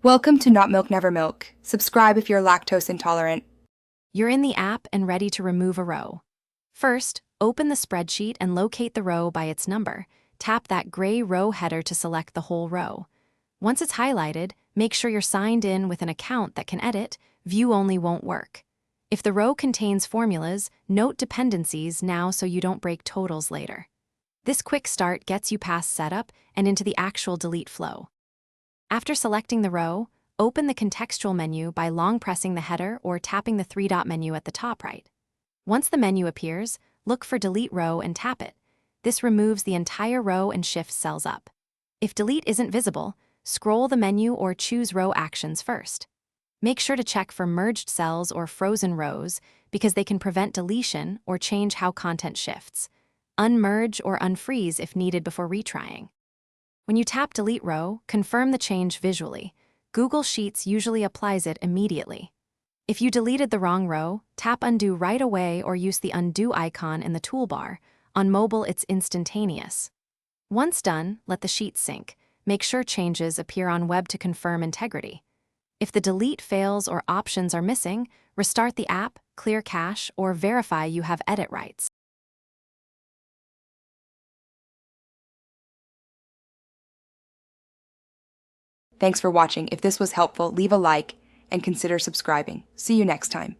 Welcome to Not Milk Never Milk. Subscribe if you're lactose intolerant. You're in the app and ready to remove a row. First, open the spreadsheet and locate the row by its number. Tap that gray row header to select the whole row. Once it's highlighted, make sure you're signed in with an account that can edit. View only won't work. If the row contains formulas, note dependencies now so you don't break totals later. This quick start gets you past setup and into the actual delete flow. After selecting the row, open the contextual menu by long pressing the header or tapping the three-dot menu at the top right. Once the menu appears, look for Delete Row and tap it. This removes the entire row and shifts cells up. If delete isn't visible, scroll the menu or choose Row Actions first. Make sure to check for merged cells or frozen rows because they can prevent deletion or change how content shifts. Unmerge or unfreeze if needed before retrying. When you tap Delete Row, confirm the change visually. Google Sheets usually applies it immediately. If you deleted the wrong row, tap Undo right away or use the Undo icon in the toolbar. On mobile, it's instantaneous. Once done, let the sheet sync. Make sure changes appear on web to confirm integrity. If the delete fails or options are missing, restart the app, clear cache, or verify you have edit rights. Thanks for watching. If this was helpful, leave a like and consider subscribing. See you next time.